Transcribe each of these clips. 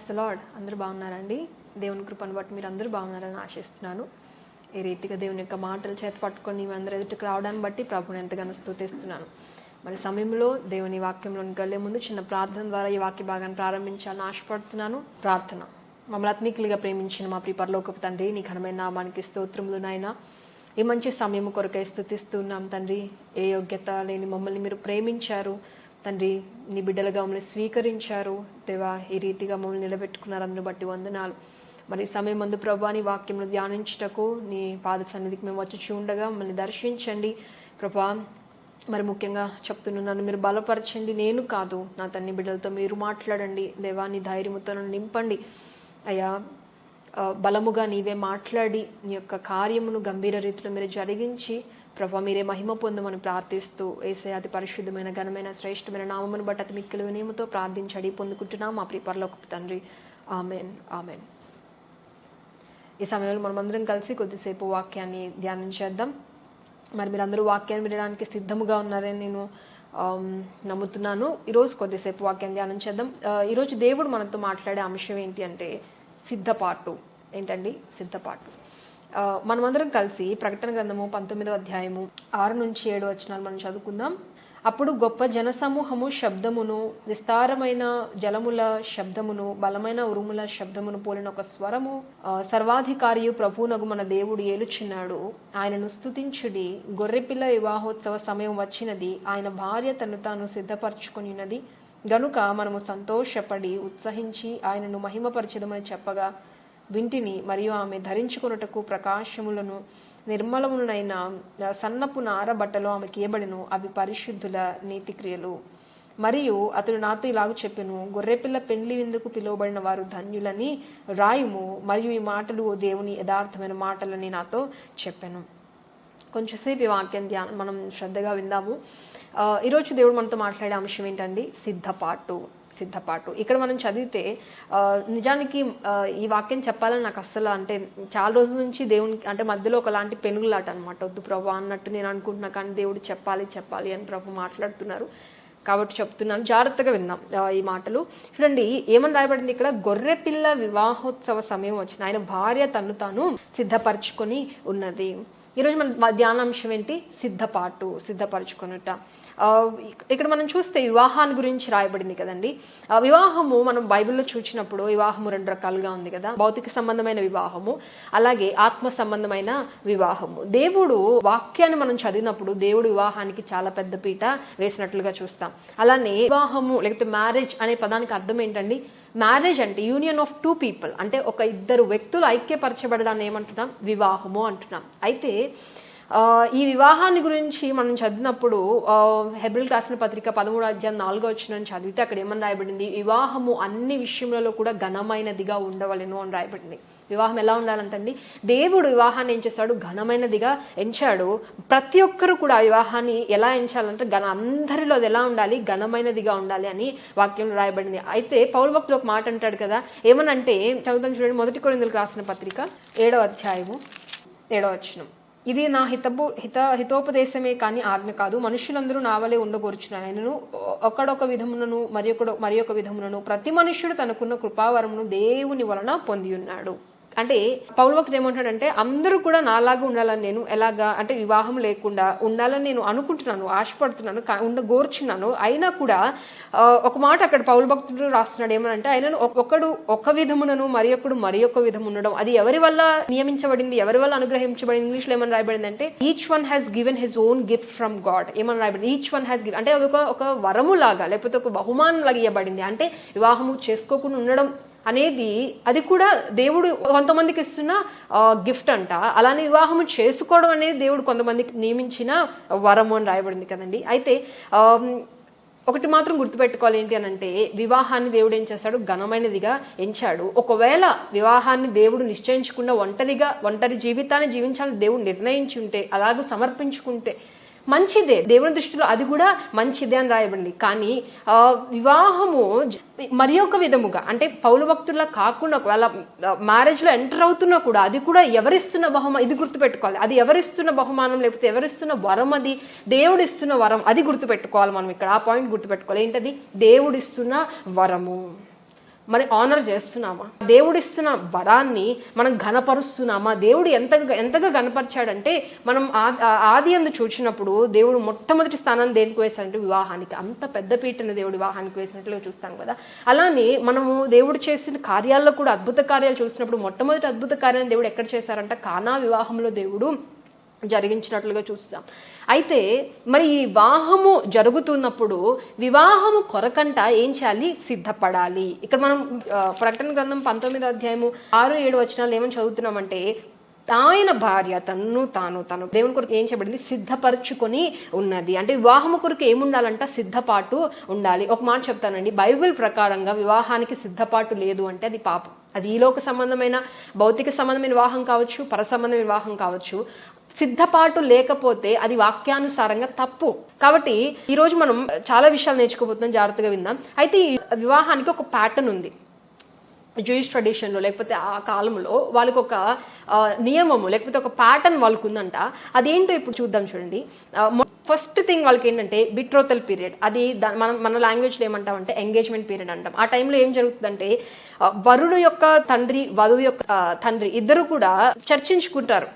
Praise the lord. అందరూ బాగున్నారండి? దేవుని కృపను బట్టి మీరు అందరూ బాగున్నారని ఆశిస్తున్నాను. ఈ రీతిగా దేవుని యొక్క మాటలు చేత పట్టుకొని మీ అందరూ ఎదుటికి రావడాన్ని బట్టి ప్రభుని ఎంతగానో స్తుతిస్తున్నాను. మరి సమయంలో దేవుని వాక్యంలోనికి వెళ్ళే ముందు చిన్న ప్రార్థన ద్వారా ఈ వాక్య భాగాన్ని ప్రారంభించాలని ఆశపడుతున్నాను. ప్రార్థన. మమ్మల్ని ఆత్మీకులుగా ప్రేమించిన మా ప్రియ పరలోకపు తండ్రి, నీ ఘనమైన నామానికి స్తోత్రములు నాయనా. ఈ మంచి సమయం కొరకై స్తుతిస్తున్నాం తండ్రి. ఏ యోగ్యత లేని మమ్మల్ని మీరు ప్రేమించారు తండ్రి, నీ బిడ్డలుగా మమ్మల్ని స్వీకరించారు దేవా. ఈ రీతిగా మమ్మల్ని నిలబెట్టుకున్నారు, అందుని బట్టి వందనాలు. మరి సమయం ముందు ప్రభా నీ వాక్యంను ధ్యానించుటకు నీ పాద సన్నిధికి మేము వచ్చి ఉండగా మమ్మల్ని దర్శించండి ప్రభా. మరి ముఖ్యంగా చెప్తున్నాను, మీరు బలపరచండి, నేను కాదు నా తన్ని బిడ్డలతో మీరు మాట్లాడండి దేవా. నీ ధైర్యముతో నన్ను నింపండి అయ్యా. బలముగా నీవే మాట్లాడి నీ యొక్క కార్యమును గంభీర రీతిలో మీరు జరిగించి ప్రభా మీరే మహిమ పొందమని ప్రార్థిస్తూ యేసయ్య అతి పరిశుద్ధమైన ఘనమైన శ్రేష్టమైన నామమును బట్టి అతి మిక్కిలి వినయముతో ప్రార్థించడి పొందుకుంటున్నాం మా ప్రియ పరలోకపు తండ్రి. Amen amen. ఈ సమయంలో మనమందరం కలిసి కొద్దిసేపు వాక్యాన్ని ధ్యానం చేద్దాం. మరి మీరందరూ వాక్యాన్ని వినడానికి సిద్ధముగా ఉన్నారని నేను నమ్ముతున్నాను. ఈరోజు కొద్దిసేపు వాక్యాన్ని ధ్యానం చేద్దాం. ఈరోజు దేవుడు మనతో మాట్లాడే అంశం ఏంటి అంటే సిద్ధపాటు. ఏంటండి సిద్ధపాటు? మనమందరం కలిసి ప్రకటన గ్రంథము 19వ అధ్యాయము 6 నుంచి 7 వచనాలు మనం చదువుకుందాం. అప్పుడు గొప్ప జనసమూహము శబ్దమును, విస్తారమైన జలముల శబ్దమును, బలమైన ఉరుముల శబ్దమును పోలిన ఒక స్వరము, సర్వాధికారియు ప్రభువునగు మన దేవుడు ఏలుచున్నాడు, ఆయనను స్తుతించుడి, గొర్రెపిల్ల వివాహోత్సవ సమయం వచ్చినది, ఆయన భార్య తను తాను సిద్ధపరచుకొని ఉన్నది గనుక మనము సంతోషపడి ఉత్సహించి ఆయనను మహిమపరచదమని చెప్పగా వింటిని. మరియు ఆమె ధరించుకొనుటకు ప్రకాశములను నిర్మలమునైన సన్నపు నార బట్టలు ఆమెకి ఇయ్యబడెను, అవి పరిశుద్ధుల నీతి క్రియలు. మరియు అతడు నాతో ఇలాగ చెప్పెను, గొర్రెపిల్ల పెండ్లి విందుకు పిలువబడిన వారు ధన్యులని రాయుము. మరియు ఈ మాటలు దేవుని యథార్థమైన మాటలని నాతో చెప్పెను. కొంచెంసేపు ఈ వాక్యం ధ్యానం మనం శ్రద్ధగా విందాము. ఈరోజు దేవుడు మనతో మాట్లాడే అంశం ఏంటండి? సిద్ధపాటు. సిద్ధపాటు. ఇక్కడ మనం చదివితే నిజానికి ఈ వాక్యం చెప్పాలని నాకు అస్సలు అంటే చాలా రోజుల నుంచి దేవునికి అంటే మధ్యలో ఒకలాంటి పెనుగులాట అనమాట. వద్దు ప్రభు అన్నట్టు నేను అనుకుంటున్నా, కానీ దేవుడు చెప్పాలి చెప్పాలి అని ప్రభు మాట్లాడుతున్నారు కాబట్టి చెప్తున్నాను. జాగ్రత్తగా విందాం ఈ మాటలు. చూడండి ఏమని రాయబడింది ఇక్కడ? గొర్రెపిల్ల వివాహోత్సవ సమయం వచ్చింది, ఆయన భార్య తను తాను సిద్ధపరచుకొని ఉన్నది. ఈరోజు మన ధ్యానాంశం ఏంటి? సిద్ధపాటు, సిద్ధపరచుకొనుట. ఇక్కడ మనం చూస్తే వివాహాన్ని గురించి రాయబడింది కదండి. వివాహము మనం బైబిల్లో చూసినప్పుడు వివాహము 2 రకాలుగా ఉంది కదా. భౌతిక సంబంధమైన వివాహము, అలాగే ఆత్మ సంబంధమైన వివాహము. దేవుడు వాక్యాన్ని మనం చదివినప్పుడు దేవుడు వివాహానికి చాలా పెద్ద పీట వేసినట్లుగా చూస్తాం. అలానే వివాహము లేకపోతే మ్యారేజ్ అనే పదానికి అర్థం ఏంటండి? మ్యారేజ్ అంటే యూనియన్ ఆఫ్ 2 పీపుల్, అంటే ఒక ఇద్దరు వ్యక్తులు ఐక్యపరచబడడాన్ని ఏమంటున్నాం? వివాహము అంటున్నాం. అయితే ఈ వివాహాన్ని గురించి మనం చదివినప్పుడు హెబ్రీయులకు రాసిన పత్రిక 13వ అధ్యాయం 4వ వచనం చదివితే అక్కడ ఏమని రాయబడింది? వివాహము అన్ని విషయములలో కూడా ఘనమైనదిగా ఉండవలెను అని రాయబడింది. వివాహం ఎలా ఉండాలంటండి? దేవుడు వివాహాన్ని ఏం చేశాడు? ఘనమైనదిగా ఎంచాడు. ప్రతి ఒక్కరు కూడా వివాహాన్ని ఎలా ఎంచాలంటే అందరిలో అది ఎలా ఉండాలి? ఘనమైనదిగా ఉండాలి అని వాక్యంలో రాయబడింది. అయితే పౌలు భక్తుడు ఒక మాట అంటాడు కదా, ఏమనంటే చదువుతాం చూడండి. 1 కొరింథీయులకు రాసిన పత్రిక 7వ అధ్యాయము 7వ వచనం. ఇది నా హితోపదేశమే కానీ ఆజ్ఞ కాదు, మనుషులందరూ నా వలె ఉండగోర్చున్నాను. ఆయనను ఒకడొక విధమునను మరి ఒక విధమునను ప్రతి మనుష్యుడు తనకున్న కృపావరమును దేవుని వలన పొంది ఉన్నాడు. అంటే పౌలు భక్తుడు ఏమంటాడంటే అందరూ కూడా నాలాగా ఉండాలని, నేను ఎలాగా అంటే వివాహం లేకుండా ఉండాలని నేను అనుకుంటున్నాను, ఆశపడుతున్నాను, ఉండగోర్చున్నాను. అయినా కూడా ఒక మాట అక్కడ పౌలు భక్తుడు రాస్తున్నాడు. ఏమనంటే ఆయనను ఒకడు ఒక విధమునను మరి ఒక విధము ఉండడం, అది ఎవరి వల్ల నియమించబడింది, ఎవరి వల్ల అనుగ్రహించబడింది? ఇంగ్లీష్లో ఏమని రాయబడింది అంటే each one has given his own gift from God. ఏమని రాయబడింది? ఈచ్ వన్ హ్యాస్ గివెన్ అంటే అది ఒక వరము లాగా లేకపోతే ఒక బహుమానం లాగా ఇవ్వబడింది. అంటే వివాహము చేసుకోకుండా ఉండడం అనేది అది కూడా దేవుడు కొంతమందికి ఇస్తున్న గిఫ్ట్ అంట. అలానే వివాహము చేసుకోవడం అనేది దేవుడు కొంతమందికి నియమించిన వరము అని రాయబడింది కదండి. అయితే ఒకటి మాత్రం గుర్తుపెట్టుకోవాలి, ఏంటి అని అంటే వివాహాన్ని దేవుడు ఏం చేశాడు? ఘనమైనదిగా ఎంచాడు. ఒకవేళ వివాహాన్ని దేవుడు నిశ్చయించకుండా ఒంటరి జీవితాన్ని జీవించాలని దేవుడు నిర్ణయించి ఉంటే, అలాగే సమర్పించుకుంటే మంచిదే, దేవుని దృష్టిలో అది కూడా మంచిదే అని రాయబడింది. కానీ వివాహము మరి ఒక విధముగా అంటే పౌలు భక్తుల్లా కాకుండా ఒకవేళ మ్యారేజ్లో ఎంటర్ అవుతున్నా కూడా అది కూడా ఎవరిస్తున్న బహుమానం, ఇది గుర్తుపెట్టుకోవాలి. అది ఎవరిస్తున్న బహుమానం లేకపోతే ఎవరిస్తున్న వరం, అది దేవుడిస్తున్న వరం, అది గుర్తుపెట్టుకోవాలి మనం ఇక్కడ. ఆ పాయింట్ గుర్తుపెట్టుకోవాలి. ఏంటది? దేవుడిస్తున్న వరము. మరి ఆనర్ చేస్తున్నామా? దేవుడు ఇస్తున్న వరాన్ని మనం ఘనపరుస్తున్నామా? దేవుడు ఎంతగా ఘనపరిచాడంటే మనం ఆది అందు చూసినప్పుడు దేవుడు మొట్టమొదటి స్థానాన్ని దేనికి వేశాడంటే వివాహానికి. అంత పెద్ద పీటను దేవుడు వివాహానికి వేసినట్లుగా చూస్తాం కదా. అలానే మనము దేవుడు చేసిన కార్యాల్లో కూడా అద్భుత కార్యాలు చూసినప్పుడు మొట్టమొదటి అద్భుత కార్యాన్ని దేవుడు ఎక్కడ చేశారంట? కానా వివాహంలో దేవుడు జరిగించినట్లుగా చూస్తాం. అయితే మరి ఈ వివాహము జరుగుతున్నప్పుడు వివాహము కొరకంట ఏం చేయాలి? సిద్ధపడాలి. ఇక్కడ మనం ప్రకటన గ్రంథం 19వ అధ్యాయము 6-7 వచనాలు ఏమని చదువుతున్నామంటే, ఆయన భార్య తను దేవుని కొరకు ఏం చేయబడింది? సిద్ధపరచుకొని ఉన్నది. అంటే వివాహము కొరకు ఏముండాలంట? సిద్ధపాటు ఉండాలి. ఒక మాట చెప్తానండి, బైబిల్ ప్రకారంగా వివాహానికి సిద్ధపాటు లేదు అంటే అది పాపం. అది ఈలోక సంబంధమైన భౌతిక సంబంధమైన వివాహం కావచ్చు, పర సంబంధమైన వివాహం కావచ్చు. సిద్ధపాటు లేకపోతే అది వాక్యానుసారంగా తప్పు. కాబట్టి ఈరోజు మనం చాలా విషయాలు నేర్చుకోబోతున్నాం, జాగ్రత్తగా విందాం. అయితే ఈ వివాహానికి ఒక ప్యాటర్న్ ఉంది. జూయిష్ ట్రెడిషన్లో లేకపోతే ఆ కాలంలో వాళ్ళకి ఒక నియమము లేకపోతే ఒక ప్యాటర్న్ వాళ్ళకు ఉందంట. అదేంటో ఇప్పుడు చూద్దాం చూడండి. ఫస్ట్ థింగ్ వాళ్ళకి ఏంటంటే బిట్రోతల్ పీరియడ్. అది మన లాంగ్వేజ్లో ఏమంటామంటే ఎంగేజ్మెంట్ పీరియడ్ అంటాం. ఆ టైంలో ఏం జరుగుతుందంటే వరుడు యొక్క తండ్రి, వధువు యొక్క తండ్రి ఇద్దరు కూడా చర్చించుకుంటారు.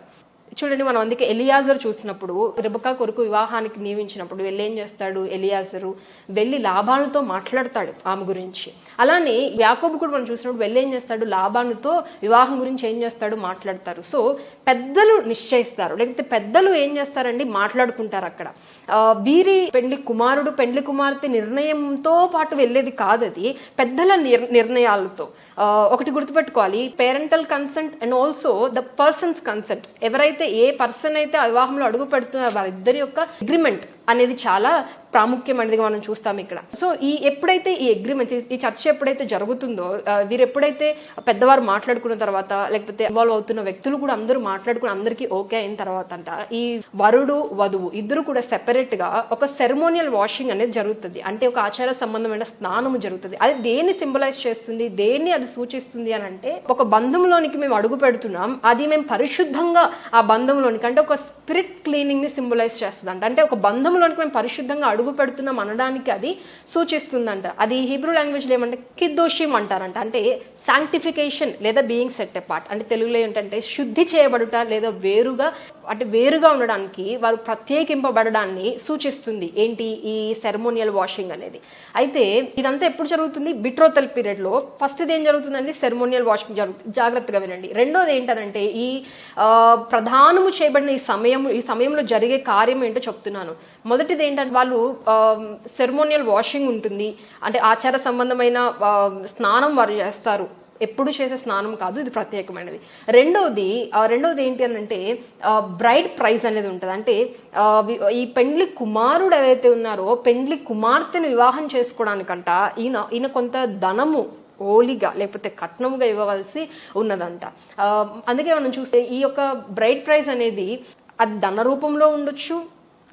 చూడండి, మనం అందుకే ఎలియాజరు చూసినప్పుడు రెబెకా కొరకు వివాహానికి నియమించినప్పుడు వెళ్ళి ఏం చేస్తాడు? ఎలియాజరు వెళ్ళి లాబానుతో మాట్లాడతాడు ఆమె గురించి. అలానే యాకోబు కూడా మనం చూసినప్పుడు వెళ్ళి ఏం చేస్తాడు? లాబానుతో వివాహం గురించి ఏం చేస్తాడు? మాట్లాడతారు. సో పెద్దలు నిశ్చయిస్తారు, లేకపోతే పెద్దలు ఏం చేస్తారండి? మాట్లాడుకుంటారు. అక్కడ వీరి పెండ్లి కుమారుడు పెండ్లి కుమార్తె నిర్ణయంతో పాటు వెళ్ళేది కాదు, అది పెద్దల నిర్ణయాలతో. ఒకటి గుర్తుపెట్టుకోవాలి, parental consent and also the persons consent. ఎవరైతే ఏ పర్సన్ అయితే ఆ వివాహంలో అడుగు పెడుతున్నారో వారిద్దరి యొక్క అగ్రిమెంట్ అనేది చాలా ప్రాముఖ్యమైనదిగా మనం చూస్తాం ఇక్కడ. సో ఎప్పుడైతే ఈ అగ్రిమెంట్స్, ఈ చర్చ ఎప్పుడైతే జరుగుతుందో, వీరు ఎప్పుడైతే పెద్దవారు మాట్లాడుకున్న తర్వాత లేకపోతే ఇన్వాల్వ్ అవుతున్న వ్యక్తులు కూడా అందరూ మాట్లాడుకుని అందరికీ ఓకే అయిన తర్వాత అంట ఈ వరుడు వధువు ఇద్దరు కూడా సెపరేట్ గా ఒక సెరమోనియల్ వాషింగ్ అనేది జరుగుతుంది. అంటే ఒక ఆచార సంబంధమైన స్నానము జరుగుతుంది. అది దేన్ని సింబలైజ్ చేస్తుంది, దేన్ని అది సూచిస్తుంది అని అంటే, ఒక బంధంలోనికి మేము అడుగు పెడుతున్నాం, అది మేము పరిశుద్ధంగా ఆ బంధంలోనికి, అంటే ఒక స్పిరిట్ క్లీనింగ్ ని సింబలైజ్ చేస్తుంది అంట. అంటే ఒక బంధంలోనికి మేము పరిశుద్ధంగా అడుగు పెడుతున్నాం అనడానికి అది సూచిస్తుందంట. అది హీబ్రూ లాంగ్వేజ్లో ఏమంటే కిద్దోషిం అంటారంట. అంటే శాంక్టిఫికేషన్ లేదా బీయింగ్ సెట్ అపార్ట్. అంటే తెలుగులో ఏంటంటే శుద్ధి చేయబడుట లేదా వేరుగా ఉండడానికి వారు ప్రత్యేకింపబడడాన్ని సూచిస్తుంది. ఏంటి? ఈ సెరమోనియల్ వాషింగ్ అనేది. అయితే ఇదంతా ఎప్పుడు జరుగుతుంది? బిట్రోతల్ పీరియడ్ లో. ఫస్ట్ ఏం జరుగుతుందండి? సెరమోనియల్ వాషింగ్ జరుగుతుంది. జాగ్రత్తగా వినండి. రెండోది ఏంటంటే ఈ ప్రధానము చేయబడిన ఈ సమయంలో జరిగే కార్యం ఏంటో చెప్తున్నాను. మొదటిది ఏంటంటే వాళ్ళు సెరమోనియల్ వాషింగ్ ఉంటుంది, అంటే ఆచార సంబంధమైన స్నానం వారు చేస్తారు. ఎప్పుడు చేసే స్నానం కాదు, ఇది ప్రత్యేకమైనది. రెండోది ఏంటి అని అంటే బ్రైడ్ ప్రైజ్ అనేది ఉంటుంది. అంటే ఈ పెండ్లి కుమారుడు ఏదైతే ఉన్నారో పెండ్లి కుమార్తెను వివాహం చేసుకోవడానికంట ఈయన కొంత ధనము ఓలిగా లేకపోతే కట్నముగా ఇవ్వవలసి ఉన్నదంట. అందుకే మనం చూస్తే ఈ యొక్క బ్రైడ్ ప్రైజ్ అనేది అది ధన రూపంలో ఉండొచ్చు,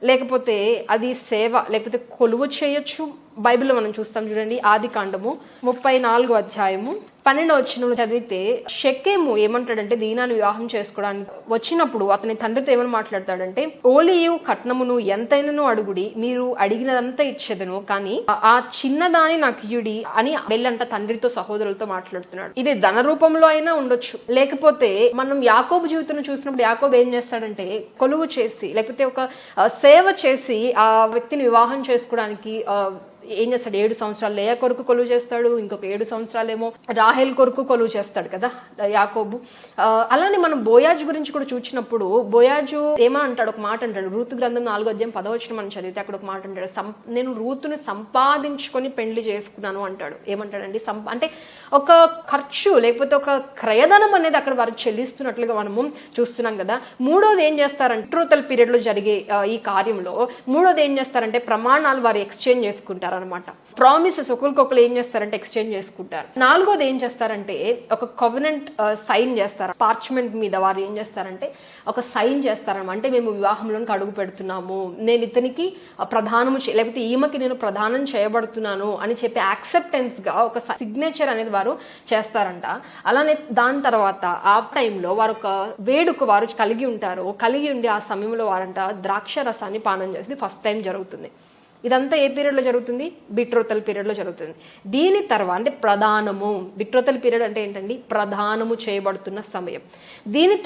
లేకపోతే అది సేవ లేకపోతే కొలువు చేయొచ్చు. బైబిల్లో మనం చూస్తాం చూడండి, ఆది కాండము 34వ అధ్యాయము 12వ వచనంలో చదివితే షెకెము ఏమంటాడంటే దీనాన్ని వివాహం చేసుకోవడానికి వచ్చినప్పుడు అతని తండ్రితో ఏమని మాట్లాడతాడంటే, ఓలియు కట్నమును ఎంతైనను అడుగుడి, మీరు అడిగినదంతా ఇచ్చేదను, కానీ ఆ చిన్నదాని నాకు ఇయుడి అని వెళ్ళంట తండ్రితో సహోదరులతో మాట్లాడుతున్నాడు. ఇది ధన రూపంలో అయినా ఉండొచ్చు, లేకపోతే మనం యాకోబు జీవితం చూసినప్పుడు యాకోబు ఏం చేస్తాడంటే కొలువు చేసి లేకపోతే ఒక సేవ చేసి ఆ వ్యక్తిని వివాహం చేసుకోవడానికి ఏం చేస్తాడు? 7 సంవత్సరాలు లేయా కొరకు కొలువు చేస్తాడు, ఇంకొక 7 సంవత్సరాలేమో రాహేల్ కొరకు కొలువు చేస్తాడు కదా యాకోబు. అలానే మనం బోయాజు గురించి కూడా చూసినప్పుడు బోయాజు ఏమంటాడు? ఒక మాట అంటాడు. రూతు గ్రంథం 4వ అధ్యాయం 10వ వచనం మనం చదివితే అక్కడ ఒక మాట అంటాడు, నేను రూతుని సంపాదించుకొని పెళ్లి చేసుకున్నాను అంటాడు. ఏమంటాడండి? అంటే ఒక ఖర్చు లేకపోతే ఒక క్రయధనం అనేది అక్కడ వారికి చెల్లిస్తున్నట్లుగా మనము చూస్తున్నాం కదా. మూడోది ఏం చేస్తారంటే బిట్రోతల్ పీరియడ్ లో జరిగే ఈ కార్యంలో మూడోది ఏం చేస్తారంటే ప్రమాణాలు వారు ఎక్స్చేంజ్ చేసుకుంటారు అనమాట. ప్రామిసెస్ ఒకరికొకరు ఏం చేస్తారంటే ఎక్స్చేంజ్ చేసుకుంటారు. నాలుగోది ఏం చేస్తారంటే ఒక కవెనెంట్ సైన్ చేస్తారు. పార్చ్మెంట్ మీద వారు ఏం చేస్తారంటే ఒక సైన్ చేస్తారన్నమాట. అంటే మేము వివాహంలోకి అడుగు పెడుతున్నాము, నేను ఇతనికి ప్రధానము లేకపోతే ఈమెకి నేను ప్రధానం చేయబడుతున్నాను అని చెప్పి యాక్సెప్టెన్స్ గా ఒక సిగ్నేచర్ అనేది వారు చేస్తారంట. అలానే దాని తర్వాత ఆ టైంలో వారు ఒక వేడుక వారు కలిగి ఉండి ఆ సమయంలో వారంట ద్రాక్ష రసాన్ని పానం చేసి ఫస్ట్ టైం జరుగుతుంది. ఇదంతా ఏ పీరియడ్లో జరుగుతుంది? బిట్రోతల్ పీరియడ్లో జరుగుతుంది. దీని తర్వాత అంటే ప్రధానము, బిట్రోతల్ పీరియడ్ అంటే ఏంటండి? ప్రధానము చేయబడుతున్న సమయం. దీని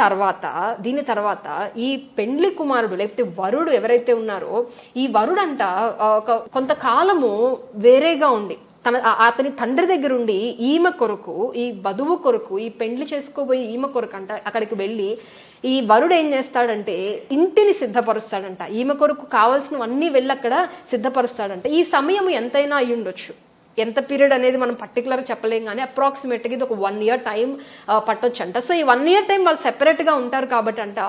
తర్వాత ఈ పెండ్లి కుమారుడు లేకపోతే వరుడు ఎవరైతే ఉన్నారో ఈ వరుడంట కొంతకాలము వేరేగా ఉండి అతని తండ్రి దగ్గర ఉండి ఈమె కొరకు, ఈ వధువు కొరకు, ఈ పెండ్లి చేసుకోబోయి ఈమె కొరకు అంట అక్కడికి వెళ్ళి ఈ వరుడు ఏం చేస్తాడంటే ఇంటిని సిద్ధపరుస్తాడంట. ఈమె కొరకు కావాల్సినవన్నీ వెళ్ళి అక్కడ సిద్ధపరుస్తాడంట. ఈ సమయం ఎంతైనా అయి ఉండొచ్చు. ఎంత పీరియడ్ అనేది మనం పర్టికులర్గా చెప్పలేం, కానీ అప్రాక్సిమేట్గా ఇది ఒక 1 year టైం పట్టొచ్చు అంట. సో ఈ 1 year టైం వాళ్ళు సెపరేట్గా ఉంటారు కాబట్టి అంట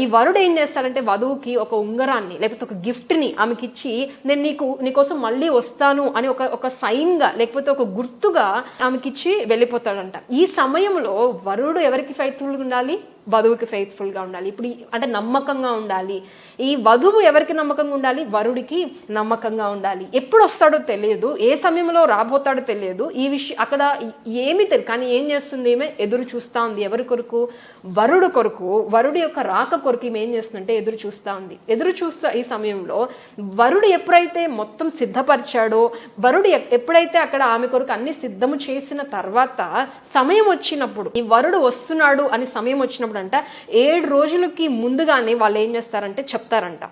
ఈ వరుడు ఏం చేస్తాడంటే వధువుకి ఒక ఉంగరాన్ని లేకపోతే ఒక గిఫ్ట్ని ఆమెకి ఇచ్చి నేను నీకోసం మళ్ళీ వస్తాను అని ఒక సైన్గా లేకపోతే ఒక గుర్తుగా ఆమెకి ఇచ్చి వెళ్ళిపోతాడంట. ఈ సమయంలో వరుడు ఎవరికి ఫెయిత్ఫుల్గా ఉండాలి? వధువుకి ఫెయిత్ఫుల్గా ఉండాలి. ఇప్పుడు అంటే నమ్మకంగా ఉండాలి. ఈ వధువు ఎవరికి నమ్మకంగా ఉండాలి? వరుడికి నమ్మకంగా ఉండాలి. ఎప్పుడు వస్తాడో తెలియదు, ఏ సమయంలో రాబోతాడో తెలియదు, ఈ విషయం అక్కడ ఏమీ తెలియదు. కానీ ఏం చేస్తుంది? ఏమే ఎదురు చూస్తూ ఉంది. ఎవరి కొరకు? వరుడు కొరకు. వరుడు యొక్క రాక కొరకు ఈమె ఏం చేస్తుందంటే ఎదురు చూస్తూ ఉంది. ఎదురు చూస్తూ ఈ సమయంలో వరుడు ఎప్పుడైతే మొత్తం సిద్ధపరిచాడో, వరుడు ఎప్పుడైతే అక్కడ ఆమె కొరకు అన్ని సిద్ధము చేసిన తర్వాత సమయం వచ్చినప్పుడు, ఈ వరుడు వస్తున్నాడు అని సమయం వచ్చినప్పుడు అంట 7 రోజులకి ముందుగానే వాళ్ళు ఏం చేస్తారంటే చెప్తారంట.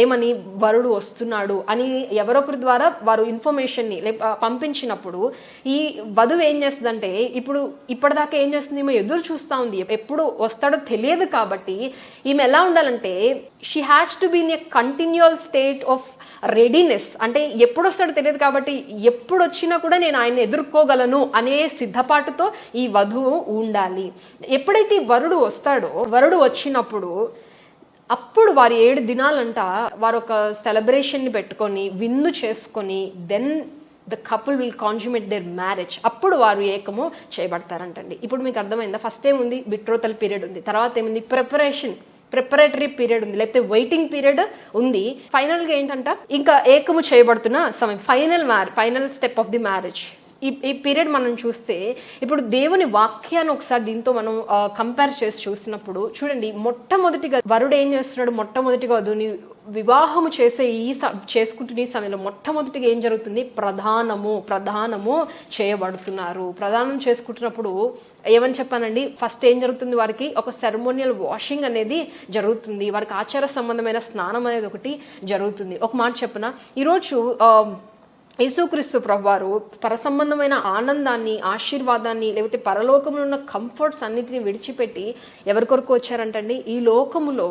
ఏమని? వరుడు వస్తున్నాడు అని ఎవరొకరి ద్వారా వారు ఇన్ఫర్మేషన్ని పంపించినప్పుడు ఈ వధువు ఏం చేస్తుందంటే ఇప్పటిదాకా ఏం చేస్తుంది? ఈమె ఎదురు చూస్తూ ఉంది, ఎప్పుడు వస్తాడో తెలియదు. కాబట్టి ఈమె ఎలా ఉండాలంటే she has to be in a continual state of readiness. అంటే ఎప్పుడు వస్తాడో తెలియదు కాబట్టి ఎప్పుడు వచ్చినా కూడా నేను ఆయన్ని ఎదుర్కోగలను అనే సిద్ధపాటుతో ఈ వధువు ఉండాలి. ఎప్పుడైతే వరుడు వస్తాడో, వరుడు వచ్చినప్పుడు అప్పుడు వారి 7 దినాలంట వారు ఒక సెలబ్రేషన్ని పెట్టుకొని విందు చేసుకొని then the couple will consummate their marriage. అప్పుడు వారు ఏకము చేయబడతారంటండి. ఇప్పుడు మీకు అర్థమైందా? ఫస్ట్ ఏముంది? బిట్రోతల్ పీరియడ్ ఉంది. తర్వాత ఏముంది? ప్రిపరేటరీ పీరియడ్ ఉంది, లేకపోతే వెయిటింగ్ పీరియడ్ ఉంది. ఫైనల్గా ఏంటంట ఇంకా ఏకము చేయబడుతున్న సమయం, final step of the marriage. ఈ పీరియడ్ మనం చూస్తే ఇప్పుడు దేవుని వాక్యాన్ని ఒకసారి దీంతో మనం కంపేర్ చేసి చూసినప్పుడు చూడండి, మొట్టమొదటిగా వరుడు ఏం చేస్తున్నాడు? మొట్టమొదటిగా వధువుని వివాహము చేసుకుంటున్న ఈ సమయంలో మొట్టమొదటిగా ఏం జరుగుతుంది? ప్రధానము చేయబడుతున్నారు. ప్రధానం చేసుకుంటున్నప్పుడు ఏమని చెప్పానండి? ఫస్ట్ ఏం జరుగుతుంది? వారికి ఒక సెరమోనియల్ వాషింగ్ అనేది జరుగుతుంది. వారికి ఆచార సంబంధమైన స్నానం అనేది ఒకటి జరుగుతుంది. ఒక మాట చెప్పనా, ఈరోజు యేసుక్రీస్తు ప్రభువారు పరసంబంధమైన ఆనందాన్ని, ఆశీర్వాదాన్ని, లేకపోతే పరలోకంలో ఉన్న కంఫర్ట్స్ అన్నిటిని విడిచిపెట్టి ఎవరి కొరకు వచ్చారంటండి? ఈ లోకములో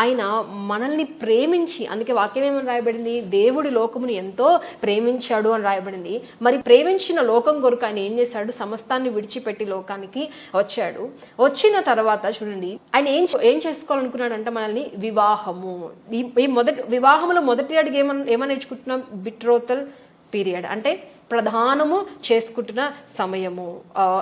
ఆయన మనల్ని ప్రేమించి, అందుకే వాక్యం ఏమని రాయబడింది? దేవుడి లోకమును ఎంతో ప్రేమించాడు అని రాయబడింది. మరి ప్రేమించిన లోకం కొరకు ఆయన ఏం చేశాడు? సమస్తాన్ని విడిచిపెట్టి లోకానికి వచ్చాడు. వచ్చిన తర్వాత చూడండి ఆయన ఏం చేసుకోవాలనుకున్నాడంట? మనల్ని వివాహము. ఈ వివాహంలో మొదటి అడుగు ఏమని నేర్చుకుంటున్నాం? బిట్రోతల్ పీరియడ్ అంటే ప్రధానము చేసుకుంటున్న సమయము.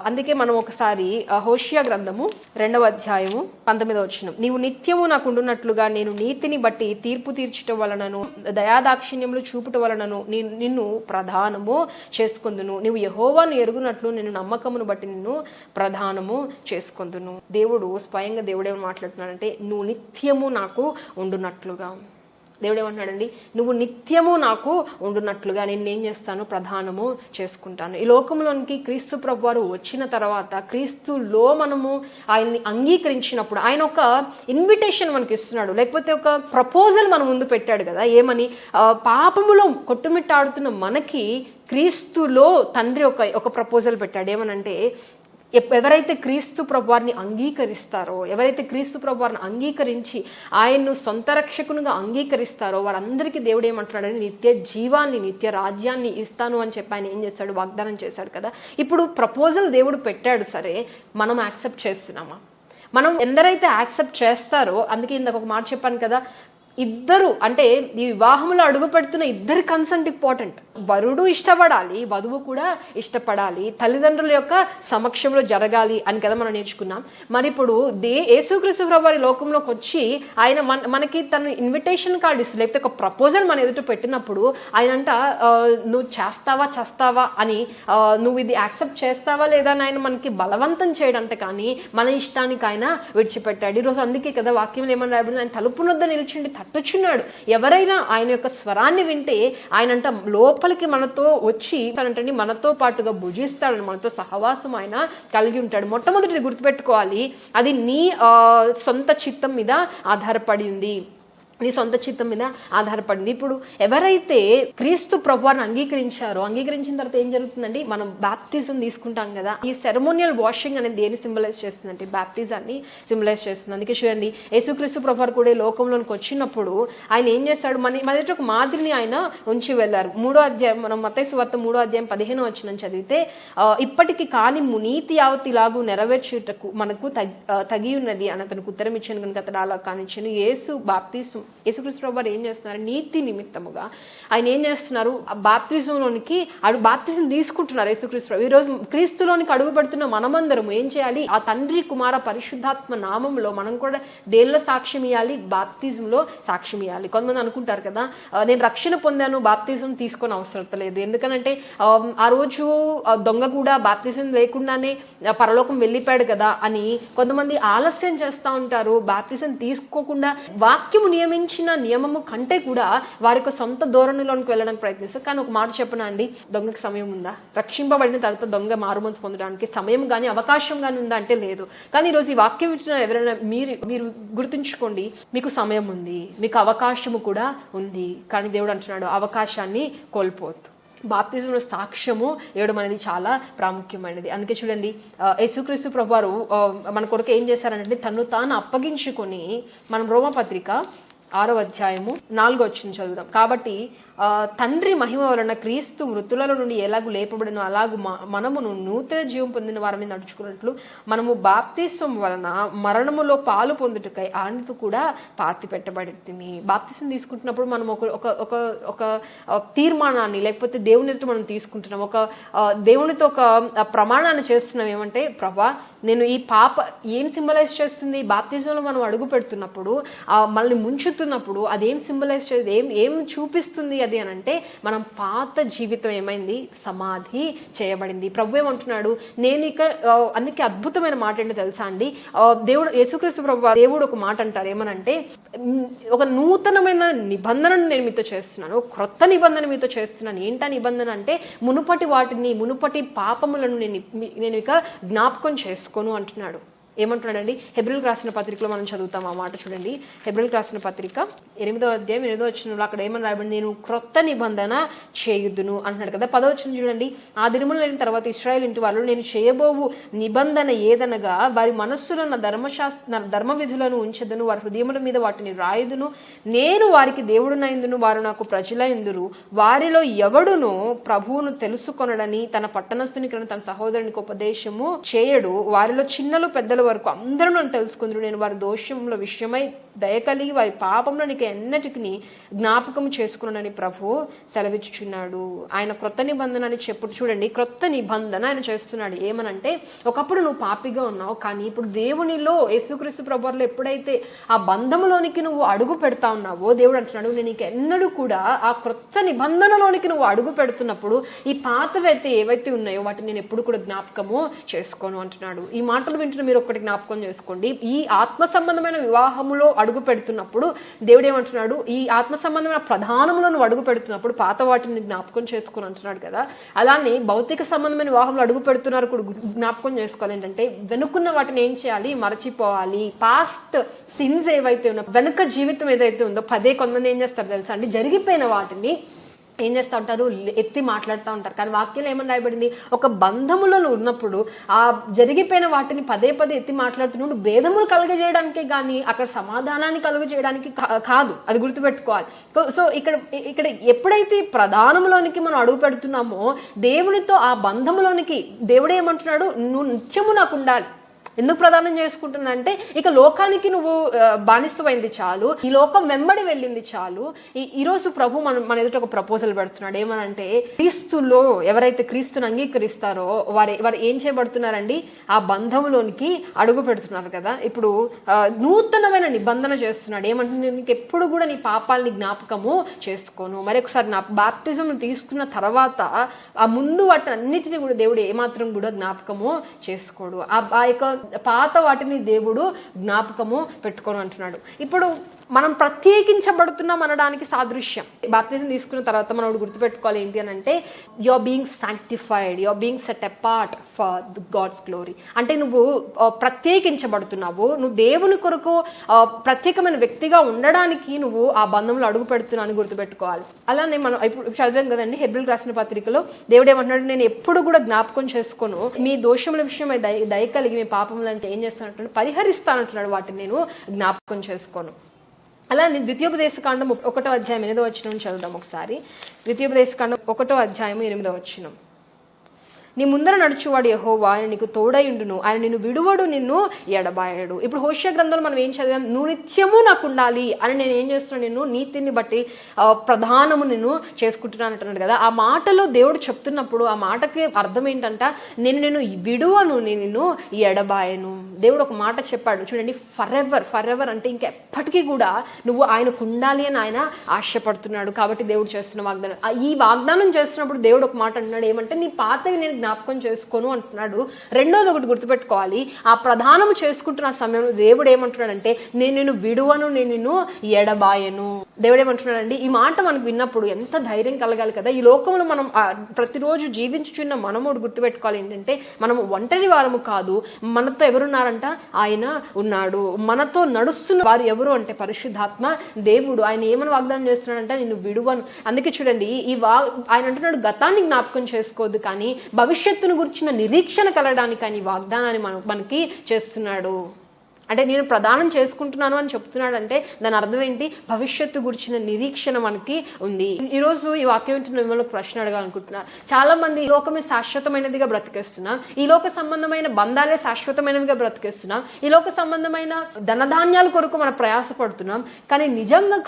అందుకే మనం ఒకసారి హోషియా గ్రంథము 2వ అధ్యాయము 19వ వచనం, నీవు నిత్యము నాకు ఉండునట్లుగా నేను నీతిని బట్టి తీర్పు తీర్చటం వలనను దయాదాక్షిణ్యములు చూపుట వలనను నిన్ను ప్రధానము చేసుకొందును. నీవు యెహోవాను ఎరుగునట్లు నేను నమ్మకమును బట్టి నిన్ను ప్రధానము చేసుకొందును. దేవుడు స్వయంగా దేవుడేమని మాట్లాడుతున్నాడంటే నువ్వు నిత్యము నాకు ఉండునట్లుగా. దేవుడు ఏమంటున్నాడండి? నువ్వు నిత్యము నాకు ఉండునట్లుగా నేను ఏం చేస్తాను? ప్రధానము చేసుకుంటాను. ఈ లోకంలోనికి క్రీస్తు ప్రభువారు వచ్చిన తర్వాత క్రీస్తులో మనము ఆయన్ని అంగీకరించినప్పుడు ఆయన ఒక ఇన్విటేషన్ మనకి ఇస్తున్నాడు, లేకపోతే ఒక ప్రపోజల్ మన ముందు పెట్టాడు కదా. ఏమని? పాపములో కొట్టుమిట్టాడుతున్న మనకి క్రీస్తులో తండ్రి ఒక ప్రపోజల్ పెట్టాడు. ఏమనంటే ఎవరైతే క్రీస్తు ప్రభువారిని అంగీకరిస్తారో, ఎవరైతే క్రీస్తు ప్రభువారిని అంగీకరించి ఆయన్ను సొంత రక్షకునిగా అంగీకరిస్తారో వారందరికీ దేవుడు ఏమంటున్నాడని నిత్య జీవాన్ని, నిత్య రాజ్యాన్ని ఇస్తాను అని చెప్పి ఆయన ఏం చేస్తాడు? వాగ్దానం చేశాడు కదా. ఇప్పుడు ప్రపోజల్ దేవుడు పెట్టాడు, సరే మనం యాక్సెప్ట్ చేస్తున్నామా? మనం ఎందరైతే యాక్సెప్ట్ చేస్తారో, అందుకే ఇందాక ఒక మాట చెప్పాను కదా, ఇద్దరు అంటే ఈ వివాహంలో అడుగు పెడుతున్న ఇద్దరి కన్సెంట్ ఇంపార్టెంట్. వరుడు ఇష్టపడాలి, వధువు కూడా ఇష్టపడాలి, తల్లిదండ్రుల యొక్క సమక్షంలో జరగాలి అని కదా మనం నేర్చుకున్నాం. మరి ఇప్పుడు యేసుక్రీస్తు ప్రభువారి లోకంలోకి వచ్చి ఆయన మనకి తను ఇన్విటేషన్ కార్డు ఇస్తుంది, లేకపోతే ఒక ప్రపోజల్ మన ఎదుట పెట్టినప్పుడు ఆయన అంట నువ్వు చేస్తావా అని, నువ్వు ఇది యాక్సెప్ట్ చేస్తావా లేదా అని ఆయన మనకి బలవంతం చేయడంత కానీ మన ఇష్టానికి ఆయన విడిచిపెట్టాడు. ఈరోజు అందుకే కదా వాక్యం ఏమని రాయబడింది, ఆయన తలుపు నొద్ద నిలిచిండి తట్టుచున్నాడు. ఎవరైనా ఆయన యొక్క స్వరాన్ని వింటే ఆయన అంట లోపలికి మనతో వచ్చి అంటే మనతో పాటుగా భుజిస్తాడని, మనతో సహవాసం ఆయన కలిగి ఉంటాడు. మొట్టమొదటిది గుర్తుపెట్టుకోవాలి, అది నీ సొంత చిత్తం మీద ఆధారపడి ఉంది, నీ సొంత చిత్తం మీద ఆధారపడింది. ఇప్పుడు ఎవరైతే క్రీస్తు ప్రభువాన్ని అంగీకరించిన తర్వాత ఏం జరుగుతుందండి, మనం బాప్తిజం తీసుకుంటాం కదా. ఈ సెరమోనియల్ వాషింగ్ అనేది దేన్ని సింబలైజ్ చేస్తుందంటే బాప్తిజాన్ని సింబలైజ్ చేస్తుంది. అందుకే చూడండి, యేసుక్రీస్తు ప్రభువారు కూడా లోకంలోనికి వచ్చినప్పుడు ఆయన ఏం చేస్తాడు, మన దగ్గర ఒక మాదిరిని ఆయన ఉంచి వెళ్ళారు. 3వ అధ్యాయం, మనం మత్తయి సువార్త 3వ అధ్యాయం 15వ వచనం చదివితే, ఇప్పటికి కాని నీతి యావత్తు ఇలాగూ నెరవేర్చుటకు మనకు తగి ఉన్నది అని అతనికి ఉత్తరం ఇచ్చాను కనుక అతడు అలా కానిచ్చాను. యేసుక్రీస్తు ప్రభువారు ఏం చేస్తున్నారు, నీతి నిమిత్తముగా ఆయన ఏం చేస్తున్నారు, బాప్తిజంలోనికి బాప్తిజం తీసుకుంటున్నారు యేసుక్రీస్తు ప్రభు. ఈరోజు క్రీస్తులోనికి అడుగు పెడుతున్న మనమందరం ఏం చేయాలి, ఆ తండ్రి కుమార పరిశుద్ధాత్మ నామంలో మనం కూడా దేనిలో సాక్ష్యం ఇవ్వాలి, బాప్తిజంలో సాక్ష్యం ఇవ్వాలి. కొంతమంది అనుకుంటారు కదా, నేను రక్షణ పొందాను, బాప్తిజం తీసుకొని అవసరం లేదు. ఎందుకనంటే ఆ రోజు దొంగ కూడా బాప్తిజం లేకుండానే పరలోకం వెళ్ళిపోయాడు కదా అని కొంతమంది ఆలస్యం చేస్తూ ఉంటారు. బాప్తిజం తీసుకోకుండా వాక్యము నియమము కంటే కూడా వారి సొంత ధోరణిలోనికి వెళ్ళడానికి ప్రయత్నిస్తారు. కానీ ఒక మాట చెప్పనా అండి, దొంగకి సమయం ఉందా? రక్షింపబడిన తర్వాత దొంగ మారుమనసు పొందడానికి సమయం కానీ అవకాశం కానీ ఉందా అంటే లేదు. కానీ ఈరోజు ఈ వాక్యం ఇచ్చిన ఎవరైనా మీరు గుర్తుంచుకోండి, మీకు సమయం ఉంది, మీకు అవకాశము కూడా ఉంది. కానీ దేవుడు అంటున్నాడు అవకాశాన్ని కోల్పోవద్దు. బాప్తిజంలో సాక్ష్యము ఇవ్వడం అనేది చాలా ప్రాముఖ్యమైనది. అందుకే చూడండి, యేసుక్రీస్తు ప్రభువారు మన కొరకు ఏం చేశారంటే తను తాను అప్పగించుకొని, మనం రోమపత్రిక 6వ అధ్యాయము 4వ వచనం చదువుదాం. కాబట్టి తండ్రి మహిమ వలన క్రీస్తు మృతులలో నుండి ఎలాగూ లేపబడినో అలాగూ మనమును నూతన జీవం పొందిన వారిని నడుచుకున్నట్లు మనము బాప్తిస్వం వలన మరణములో పాలు పొందుటకై ఆయనతో కూడా పాతి పెట్టబడింది. బాప్తిసం తీసుకుంటున్నప్పుడు మనం ఒక తీర్మానాన్ని, లేకపోతే దేవుని ఎదుట మనం తీసుకుంటున్నాం, దేవునితో ఒక ప్రమాణాన్ని చేస్తున్నాం. ఏమంటే, ప్రభా నేను ఈ ఏం సింబలైజ్ చేస్తుంది, బాప్తిజంలో మనం అడుగు పెడుతున్నప్పుడు మనల్ని ముంచుతున్నప్పుడు అదేం సింబలైజ్ చేస్తుంది, ఏం చూపిస్తుంది అది అని అంటే, మనం పాత జీవితం ఏమైంది, సమాధి చేయబడింది. ప్రభు ఏమంటున్నాడు, నేను అందుకే అద్భుతమైన మాట ఏంటో తెలుసా అండి, యేసుక్రీస్తు ప్రభు దేవుడు ఒక మాట అంటారు, ఏమనంటే ఒక నూతనమైన నిబంధనను నేను మీతో చేస్తున్నాను, క్రొత్త నిబంధన మీతో చేస్తున్నాను. ఏంటా నిబంధన అంటే, మునుపటి పాపములను నేను ఇక జ్ఞాపకం చేసుకోను అంటున్నాడు. ఏమంటున్నాడండి, హెబ్రీయులకు రాసిన పత్రికలో మనం చదువుతాం ఆ మాట. చూడండి, హెబ్రీయులకు రాసిన పత్రిక 8వ అధ్యాయం 8వ వచనంలో అక్కడ ఏమని రాయబడింది, నేను క్రొత్త నిబంధన చేయుదును అంటున్నాడు కదా. 10వ వచనం చూడండి, ఆ దినములు అయిన తర్వాత ఇశ్రాయేలు ఇంటి వాళ్ళు నేను చేయబోవు నిబంధన ఏదనగా వారి మనస్సులో నా ధర్మ విధులను ఉంచెదను, వారి హృదయముల మీద వాటిని రాయుదును, నేను వారికి దేవుడునైందును, వారు నాకు ప్రజలైందురు. వారిలో ఎవడును ప్రభువును తెలుసుకొనడని తన పట్టణస్థునికి తన సహోదరునికి ఉపదేశము చేయడు. వారిలో చిన్నలు పెద్దల వరకు అందరూ నన్ను తెలుసుకుందరు. నేను వారి దోషముల విషయమై దయ కలిగి వారి పాపంలో నీకు ఎన్నటికి జ్ఞాపకం చేసుకున్నానని ప్రభు సెలవిచ్చుచున్నాడు. ఆయన క్రొత్త నిబంధన అని చెప్పుడు. చూడండి, క్రొత్త నిబంధన ఆయన చేస్తున్నాడు. ఏమనంటే, ఒకప్పుడు నువ్వు పాపిగా ఉన్నావు, కానీ ఇప్పుడు దేవునిలో యేసుక్రీస్తు ప్రభువులో ఎప్పుడైతే ఆ బంధములోనికి నువ్వు అడుగు పెడతా ఉన్నావో, దేవుడు అంటున్నాడు, నేను నీకు ఎన్నడూ కూడా ఆ క్రొత్త నిబంధనలోనికి నువ్వు అడుగు పెడుతున్నప్పుడు ఈ పాతవైతే ఏవైతే ఉన్నాయో వాటిని నేను ఎప్పుడు కూడా జ్ఞాపకము చేసుకోను అంటున్నాడు. ఈ మాటలు వింటున్న మీరు ఒకటి జ్ఞాపకం చేసుకోండి, ఈ ఆత్మ సంబంధమైన వివాహములో అడుగు పెడుతున్నప్పుడు దేవుడు ఏమంటున్నాడు, ఈ ఆత్మ సంబంధమైన ప్రధానంలో నువ్వు అడుగు పెడుతున్నప్పుడు పాత వాటిని జ్ఞాపకం చేసుకుని అంటున్నాడు కదా. అలానే భౌతిక సంబంధమైన వివాహంలో అడుగు పెడుతున్నారు కూడా జ్ఞాపకం చేసుకోవాలి. ఏంటంటే, వెనుకున్న వాటిని ఏం చేయాలి, మరచిపోవాలి. పాస్ట్ సిన్స్ ఏవైతే ఉన్నాయో, వెనుక జీవితం ఏదైతే ఉందో, కొంతమంది ఏం చేస్తారు తెలుసా అండి, జరిగిపోయిన వాటిని ఏం చేస్తూ ఉంటారు, ఎత్తి మాట్లాడుతూ ఉంటారు. కానీ వాక్యంలో ఏమని రాయబడింది, ఒక బంధములో ఉన్నప్పుడు ఆ జరిగిపోయిన వాటిని పదే ఎత్తి మాట్లాడుతున్నప్పుడు భేదములు కలుగజేయడానికే కానీ అక్కడ సమాధానాన్ని కలుగజేయడానికి కాదు. అది గుర్తుపెట్టుకోవాలి. సో ఇక్కడ ఎప్పుడైతే ప్రధానంలోనికి మనం అడుగు పెడుతున్నామో, దేవునితో ఆ బంధములోనికి దేవుడు ఏమంటున్నాడు, నువ్వు నిత్యము నాకు ఉండాలి. ఎందుకు ప్రదానం చేసుకుంటున్నా అంటే ఇక లోకానికి నువ్వు బానిసమైంది చాలు, ఈ లోకం వెంబడి వెళ్ళింది చాలు. ఈరోజు ప్రభు మన ఎదుట ఒక ప్రపోజల్ పెడుతున్నాడు. ఏమనంటే క్రీస్తులో ఎవరైతే క్రీస్తుని అంగీకరిస్తారో వారు ఏం చేయబడుతున్నారండి, ఆ బంధంలోనికి అడుగు పెడుతున్నారు కదా. ఇప్పుడు నూతనమైన నిబంధన చేస్తున్నాడు. ఏమంటే నీకు ఎప్పుడు కూడా నీ పాపాలని జ్ఞాపకము చేసుకోను. మరొకసారి నా బాప్టిజం తీసుకున్న తర్వాత ఆ ముందు వాటిని అన్నిటినీ కూడా దేవుడు ఏమాత్రం కూడా జ్ఞాపకము చేసుకోడు. ఆ యొక్క పాత వాటిని దేవుడు జ్ఞాపకము పెట్టుకొని అంటున్నాడు. ఇప్పుడు మనం ప్రత్యేకించబడుతున్నాం అనడానికి సాదృశ్యం. బాప్తిజం తీసుకున్న తర్వాత మనం గుర్తుపెట్టుకోవాలి ఏంటి అని అంటే, you are being sanctified, you are being set apart for God's glory. అంటే నువ్వు ప్రత్యేకించబడుతున్నావు, నువ్వు దేవుని కొరకు ప్రత్యేకమైన వ్యక్తిగా ఉండడానికి నువ్వు ఆ బంధంలో అడుగు పెడుతున్నావు గుర్తుపెట్టుకోవాలి. అలానే మనం ఇప్పుడు చదివాం కదండి హెబ్రీయులకు రాసిన పత్రికలో, దేవుడు ఏమంటున్నాడు, నేను ఎప్పుడు కూడా జ్ఞాపకం చేసుకోను, మీ దోషముల విషయమై దయ కలిగి మీ పాపములు అంటే ఏం చేస్తానంటే పరిహరిస్తానంటున్నాడు, వాటిని నేను జ్ఞాపకం చేసుకోను. అలా ద్వితీయోపదేశకాండం 1వ అధ్యాయం 8వ వచనం చదువుదాం ఒకసారి. ద్వితీయోపదేశకాండం 1వ అధ్యాయం 8వ వచనం. నీ ముందర నడుచువాడు యెహోవా, ఆయన నీకు తోడయుండును, ఆయన నిన్ను విడువడు, నిన్ను ఎడబాయడు. ఇప్పుడు హోషేయ గ్రంథంలో మనం ఏం చదివాం, నువ్వు నిత్యము నాకు ఉండాలి అని నేను ఏం చేస్తున్నాను, నిన్ను నీతిని బట్టి ప్రధానము నిన్ను చేసుకుంటున్నాను అంటున్నాడు కదా. ఆ మాటలో దేవుడు చెప్తున్నప్పుడు ఆ మాటకి అర్థం ఏంటంట, నేను విడువను, నేను నిన్ను ఎడబాయను. దేవుడు ఒక మాట చెప్పాడు చూడండి, ఫర్ ఎవర్ అంటే ఇంకెప్పటికీ కూడా నువ్వు ఆయనకు ఉండాలి అని ఆయన ఆశపడుతున్నాడు. కాబట్టి దేవుడు చేస్తున్న వాగ్దానం, ఈ వాగ్దానం చేస్తున్నప్పుడు దేవుడు ఒక మాట అంటున్నాడు, ఏమంటే నీ పాతవి నేను జ్ఞాపకం చేసుకోను అంటున్నాడు. రెండోది ఒకటి గుర్తుపెట్టుకోవాలి, ఆ ప్రధానము చేసుకుంటున్న సమయంలో దేవుడు ఏమంటున్నాడంటే, నేను నిన్ను విడువను, నేను నిన్ను ఎడబాయను. దేవుడు ఏమంటున్నాడండి, ఈ మాట మనకు విన్నప్పుడు ఎంత ధైర్యం కలగాలి కదా. ఈ లోకంలో మనం ప్రతిరోజు జీవించుచున్న మనము గుర్తుపెట్టుకోవాలి ఏంటంటే, మనం ఒంటరి వారము కాదు, మనతో ఎవరున్నారంట, ఆయన ఉన్నాడు. మనతో నడుస్తున్న వారు ఎవరు అంటే పరిశుద్ధాత్మ దేవుడు. ఆయన ఏమని వాగ్దానం చేస్తున్నాడంటే, నిన్ను విడువను. అందుకే చూడండి, ఆయన అంటున్నాడు, గతాన్ని జ్ఞాపకం చేసుకోవద్దు కానీ భవిష్యత్తును గురించిన నిరీక్షణ కలగడానికి ఆయన ఈ వాగ్దానాన్ని మనకి చేస్తున్నాడు. అంటే నేను ప్రదానం చేసుకుంటున్నాను అని చెప్తున్నాడు అంటే దాని అర్థం ఏంటి, భవిష్యత్తు గురించిన నిరీక్షణ మనకి ఉంది. ఈరోజు ఈ వాక్యం వింటున్న మిమ్మల్ని ప్రశ్న అడగాలనుకుంటున్నారు. చాలా మంది ఈ లోకమే శాశ్వతమైనదిగా బ్రతికేస్తున్నాం, ఈ లోక సంబంధమైన బంధాలే శాశ్వతమైనవిగా బ్రతికేస్తున్నాం, ఈ లోక సంబంధమైన ధనధాన్యాల కొరకు మనం ప్రయాసపడుతున్నాం. కానీ నిజంగా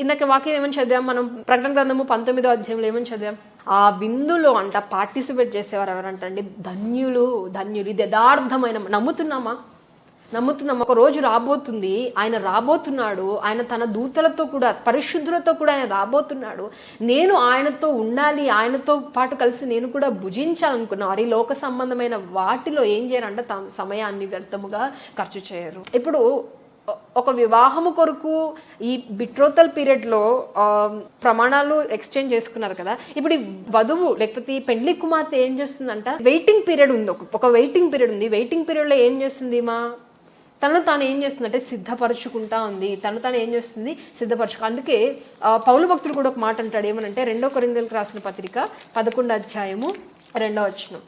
ఇందాక వాక్యం ఏమని చదివాం మనం, ప్రకటన గ్రంథము 19వ అధ్యాయంలో ఏమని చదివాం, ఆ విందులో అంట పార్టిసిపేట్ చేసేవారు ఎవరంటండి, ధన్యులు. ఇది యథార్థమైన నమ్ముతున్నామా? ఒక రోజు రాబోతుంది, ఆయన రాబోతున్నాడు, ఆయన తన దూతలతో కూడా పరిశుద్ధులతో కూడా ఆయన రాబోతున్నాడు. నేను ఆయనతో ఉండాలి, ఆయనతో పాటు కలిసి నేను కూడా భుజించాలనుకున్నాను. ఈ లోక సంబంధమైన వాటిలో ఏం చేయరంటే తమ సమయాన్ని వ్యర్థముగా ఖర్చు చేయరు. ఇప్పుడు ఒక వివాహము కొరకు ఈ బిట్రోతల్ పీరియడ్లో ప్రమాణాలు ఎక్స్చేంజ్ చేసుకున్నారు కదా. ఇప్పుడు ఈ వధువు లేకపోతే ఈ పెండ్లి కుమార్తె ఏం చేస్తుందంట, వెయిటింగ్ పీరియడ్ ఉంది, ఒక వెయిటింగ్ పీరియడ్ ఉంది. వెయిటింగ్ పీరియడ్లో ఏం చేస్తుంది, తను తాను ఏం చేస్తుందంటే సిద్ధపరచుకుంటా ఉంది, తాను ఏం చేస్తుంది, అందుకే పౌలు భక్తుడు కూడా ఒక మాట అంటాడు, ఏమనంటే 2 కొరింథీయులకు రాసిన పత్రిక 11వ అధ్యాయము 2వ వచనం,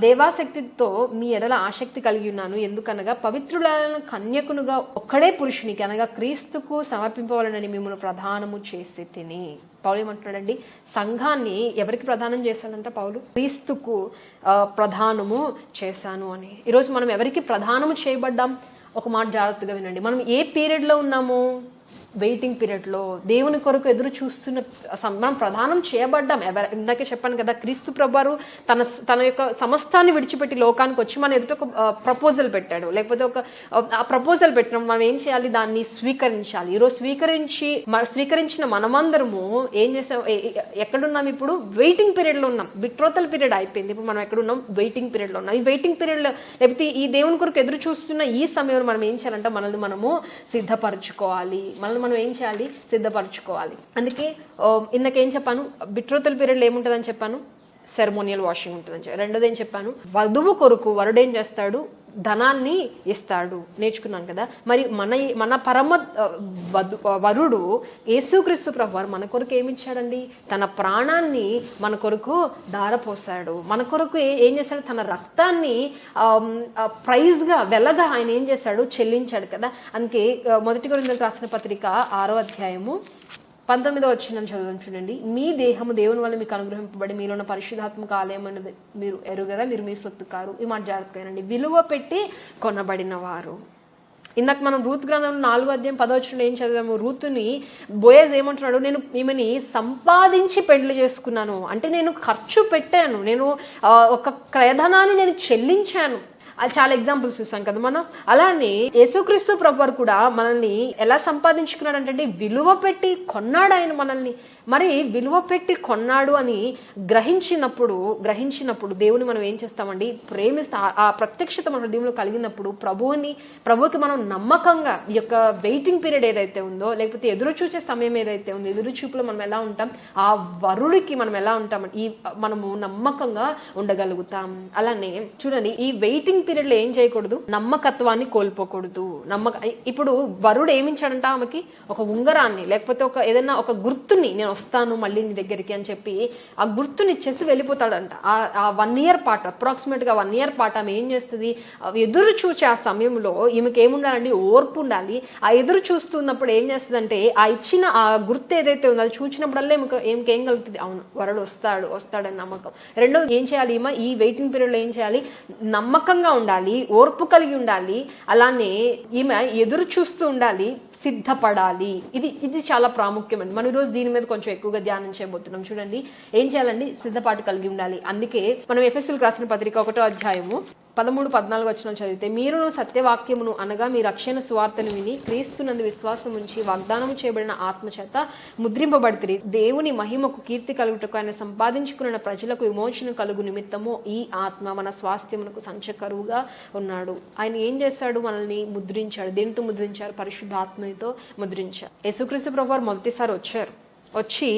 దేవాశక్తితో మీ ఎడల ఆసక్తి కలిగి ఉన్నాను, ఎందుకనగా పవిత్రులను కన్యకునుగా ఒక్కడే పురుషునికి అనగా క్రీస్తుకు సమర్పింపవాలని మిమ్మల్ని ప్రదానము చేసి తిని. పౌలు ఏమంటున్నాడండి, సంఘాన్ని ఎవరికి ప్రదానం చేశానంట పౌలు, క్రీస్తుకు ప్రదానము చేశాను అని. ఈరోజు మనం ఎవరికి ప్రదానము చేయబడ్డాం? ఒక మాట జాగ్రత్తగా వినండి, మనం ఏ పీరియడ్లో ఉన్నాము? వెయిటింగ్ పీరియడ్లో, దేవుని కొరకు ఎదురు చూస్తున్న మనం ప్రదానం చేయబడ్డాం. ఇందాకే చెప్పాను కదా, క్రీస్తు ప్రభువారు తన యొక్క సమస్తాన్ని విడిచిపెట్టి లోకానికి వచ్చి మన ఎదుట ఒక ప్రపోజల్ పెట్టాడు, లేకపోతే ఆ ప్రపోజల్ పెట్టిన మనం ఏం చేయాలి, దాన్ని స్వీకరించాలి. ఈరోజు స్వీకరించిన మనమందరము ఏం చేసాం, ఎక్కడున్నాం ఇప్పుడు? వెయిటింగ్ పీరియడ్లో ఉన్నాం. బిట్రోతల్ పీరియడ్ అయిపోయింది, ఇప్పుడు మనం ఎక్కడున్నాం? వెయిటింగ్ పీరియడ్లో ఉన్నాం. ఈ వెయిటింగ్ పీరియడ్లో లేకపోతే ఈ దేవుని కొరకు ఎదురు చూస్తున్న ఈ సమయంలో మనం ఏం చేయాలంటే మనల్ని మనము సిద్ధపరచుకోవాలి, మనం ఏం చేయాలి, సిద్ధపరచుకోవాలి. అందుకే ఇందాకేం చెప్పాను, బిట్రోతల్ పీరియడ్లో ఏముంటుందని చెప్పాను, సెరమోనియల్ వాషింగ్ ఉంటుందని చెప్పాను. రెండోది ఏం చెప్పాను, వధువు కొరకు వరుడేం చేస్తాడు, ధనాన్ని ఇస్తాడు, నేర్చుకున్నాను కదా. మరి మన పరమ వరుడు యేసుక్రీస్తు ప్రభువారు మన కొరకు ఏమిచ్చాడండి, తన ప్రాణాన్ని మన కొరకు ధారపోసాడు. మన కొరకు ఏం చేశాడు, తన రక్తాన్ని ప్రైజ్గా వెలగా ఆయన ఏం చేశాడు, చెల్లించాడు కదా. అందుకే 1 కొరింథీయులకు రాసిన పత్రిక 6వ అధ్యాయము 19వ వచనం చదువుదాం చూడండి. మీ దేహము దేవుని వల్ల మీకు అనుగ్రహింపబడి మీలో ఉన్న పరిశుద్ధాత్మక ఆలయం అనేది మీరు ఎరుగరా, మీరు మీ సొత్తు కారు. ఈ మాట జాగ్రత్తగానండి. విలువ పెట్టి కొనబడిన వారు. ఇందాక మనం రూతు గ్రంథం 4వ అధ్యాయం 10వ వచనంలో ఏం చదివాము? రూతుని బోయజ్ ఏమంటున్నాడు, నేను ఈమెని సంపాదించి పెళ్లి చేసుకున్నాను, అంటే నేను ఖర్చు పెట్టాను, నేను ఒక క్రయధనాన్ని నేను చెల్లించాను. చాలా ఎగ్జాంపుల్స్ చూసాం కదా మనం. అలానే యేసుక్రీస్తు ప్రభువారు కూడా మనల్ని ఎలా సంపాదించుకున్నాడు అంటే విలువ పెట్టి కొన్నాడు ఆయన మనల్ని. మరి విలువ పెట్టి కొన్నాడు అని గ్రహించినప్పుడు దేవుని మనం ఏం చేస్తామండి, ప్రేమిస్తా. ఆ ప్రత్యక్షత మన హృదయంలో కలిగినప్పుడు ప్రభువుకి మనం నమ్మకంగా ఈ యొక్క వెయిటింగ్ పీరియడ్ ఏదైతే ఉందో, లేకపోతే ఎదురు చూసే సమయం ఏదైతే ఉందో, ఎదురు చూపులో మనం ఎలా ఉంటాం, ఆ వరుడికి మనం ఎలా ఉంటాం, మనము నమ్మకంగా ఉండగలుగుతాం. అలానే చూడండి, ఈ వెయిటింగ్ పీరియడ్ లో ఏం చేయకూడదు, నమ్మకత్వాన్ని కోల్పోకూడదు. ఇప్పుడు వరుడు ఏమించాడంట ఆమెకి, ఒక ఉంగరాన్ని, లేకపోతే ఏదైనా ఒక గుర్తుని, నేను వస్తాను మళ్ళీ నీ దగ్గరికి అని చెప్పి ఆ గుర్తుని ఇచ్చేసి వెళ్ళిపోతాడంట. ఆ 1 year పాటు, అప్రాక్సిమేట్గా 1 year పాటు ఆమె ఏం చేస్తుంది, ఎదురు చూచే ఆ సమయంలో ఈమెకి ఏముండాలండి, ఓర్పు ఉండాలి. ఆ ఎదురు చూస్తున్నప్పుడు ఏం చేస్తుంది అంటే, ఆ ఇచ్చిన ఆ గుర్తు ఏదైతే ఉందో అది చూసినప్పుడల్లా ఈమెకి ఏం కలుగుతుంది, అవును వరుడు వస్తాడని నమ్మకం. రెండోది ఏం చేయాలి, ఈమె ఈ వెయిటింగ్ పీరియడ్లో ఏం చేయాలి, నమ్మకంగా ఉండాలి, ఓర్పు కలిగి ఉండాలి. అలానే ఈమె ఎదురు చూస్తూ ఉండాలి, సిద్ధపడాలి. ఇది చాలా ప్రాముఖ్యమండి. మనం ఈరోజు దీని మీద కొంచెం ఎక్కువగా ధ్యానం చేయబోతున్నాం. చూడండి, ఏం చేయాలండి, సిద్ధపాటు కలిగి ఉండాలి. అందుకే మనం ఎఫెసీయులకు రాసిన పత్రిక 1వ అధ్యాయము 13-14 వచనం చదివితే, మీరును సత్యవాక్యమును అనగా మీ రక్షణ సువార్తను విని క్రీస్తునందు విశ్వాసం ఉంచి వాగ్దానం చేయబడిన ఆత్మ చేత ముద్రింపబడితిరి. దేవుని మహిమకు కీర్తి కలుగుటకు ఆయన సంపాదించుకున్న ప్రజలకు విమోచన కలుగు నిమిత్తము ఈ ఆత్మ మన స్వాస్థ్యమునకు సంచకరువుగా ఉన్నాడు. ఆయన ఏం చేశాడు, మనల్ని ముద్రించాడు. దేనితో ముద్రించారు, పరిశుద్ధాత్మతో ముద్రించారు. యేసుక్రీస్తు ప్రభువారు మొదటిసారి వచ్చి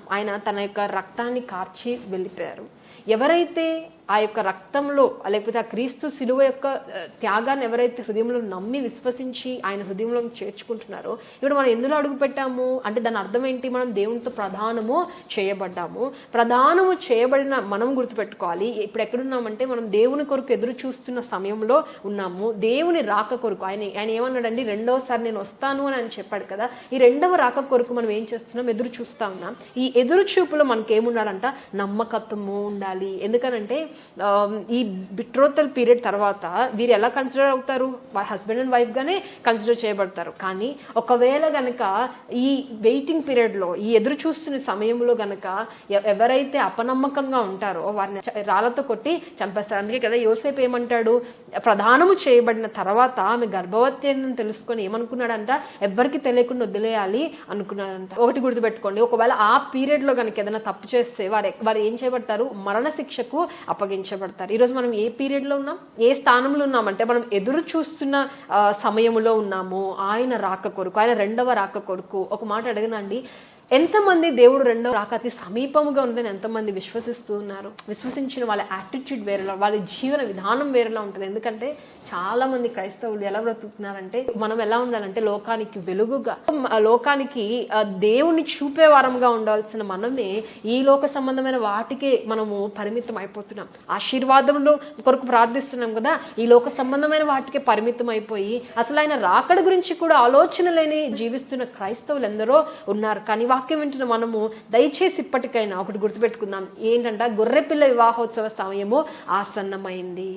ఆయన తన యొక్క రక్తాన్ని కార్చి వెళ్ళిపోయారు. ఎవరైతే ఆ యొక్క రక్తంలో, లేకపోతే ఆ క్రీస్తు శిలువ యొక్క త్యాగాన్ని ఎవరైతే హృదయంలో నమ్మి విశ్వసించి ఆయన హృదయంలో చేర్చుకుంటున్నారో, ఇప్పుడు మనం ఎందులో అడుగు పెట్టాము అంటే దాని అర్థం ఏంటి, మనం దేవునితో ప్రధానము చేయబడిన మనం గుర్తుపెట్టుకోవాలి. ఇప్పుడు ఎక్కడున్నామంటే మనం దేవుని కొరకు ఎదురు చూస్తున్న సమయంలో ఉన్నాము. దేవుని రాక కొరకు ఆయన ఏమన్నాడండి, రెండవసారి నేను వస్తాను అని ఆయన చెప్పాడు కదా. ఈ రెండవ రాక కొరకు మనం ఏం చేస్తున్నాం, ఎదురు చూస్తా ఉన్నాం. ఈ ఎదురు చూపులో మనకి ఏముండాలంట, నమ్మకత్వము ఉండాలి. ఎందుకనంటే ఈ బిట్రోతల్ పీరియడ్ తర్వాత వీరు ఎలా కన్సిడర్ అవుతారు, హస్బెండ్ అండ్ వైఫ్ గానే కన్సిడర్ చేయబడతారు. కానీ ఒకవేళ గనక ఈ వెయిటింగ్ పీరియడ్ లో, ఈ ఎదురు చూస్తున్న సమయంలో గనక ఎవరైతే అపనమ్మకంగా ఉంటారో వారిని రాళ్లతో కొట్టి చంపేస్తారు. అందుకే కదా యోసేపు ఏమంటాడు, ప్రధానము చేయబడిన తర్వాత ఆమె గర్భవతి అని తెలుసుకొని ఏమనుకున్నాడంట, ఎవ్వరికి తెలియకుండా వదిలేయాలి అనుకున్నాడంట. ఒకటి గుర్తుపెట్టుకోండి, ఒకవేళ ఆ పీరియడ్ లో కనుక ఏదైనా తప్పు చేస్తే వారు ఏం చేయబడతారు, మరణ శిక్షకు అప్పగించబడతారు. ఈరోజు మనం ఏ పీరియడ్ లో ఉన్నాం, ఏ స్థానంలో ఉన్నామంటే మనం ఎదురు చూస్తున్న సమయంలో ఉన్నాము ఆయన రాక కొరకు, ఆయన రెండవ రాక కొరకు. ఒక మాట అడగనండి, ఎంతమంది దేవుడు రెండవ రాక అతి సమీపముగా ఉందని ఎంతమంది విశ్వసిస్తూ ఉన్నారు? విశ్వసించిన వాళ్ళ యాటిట్యూడ్ వేరేలా, వాళ్ళ జీవన విధానం వేరేలా ఉంటుంది. ఎందుకంటే చాలా మంది క్రైస్తవులు ఎలా బ్రతుకుతున్నారంటే, మనం ఎలా ఉండాలంటే లోకానికి వెలుగుగా, లోకానికి దేవుని చూపే వారంగా ఉండాల్సిన మనమే ఈ లోక సంబంధమైన వాటికే మనము పరిమితం అయిపోతున్నాం. ఆశీర్వాదంలో కొరకు ప్రార్థిస్తున్నాం కదా, ఈ లోక సంబంధమైన వాటికే పరిమితం అయిపోయి అసలు ఆయన రాకడ గురించి కూడా ఆలోచన లేని జీవిస్తున్న క్రైస్తవులు ఎందరో ఉన్నారు. కానీ వాక్యం వింటున్న మనము దయచేసి ఇప్పటికైనా ఒకటి గుర్తుపెట్టుకుందాం, ఏంటంటే గొర్రెపిల్ల వివాహోత్సవ సమయము ఆసన్నమైంది.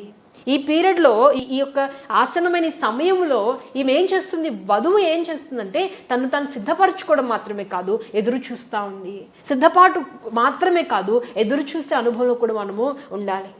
ఈ పీరియడ్లో, ఈ యొక్క ఆసన్నమైన సమయంలో ఈమె ఏం చేస్తుంది, వధువు ఏం చేస్తుందంటే తను సిద్ధపరచుకోవడం మాత్రమే కాదు, ఎదురు చూస్తూ ఉంది. సిద్ధపాటు మాత్రమే కాదు, ఎదురు చూసే అనుభవంలో కూడా మనము ఉండాలి.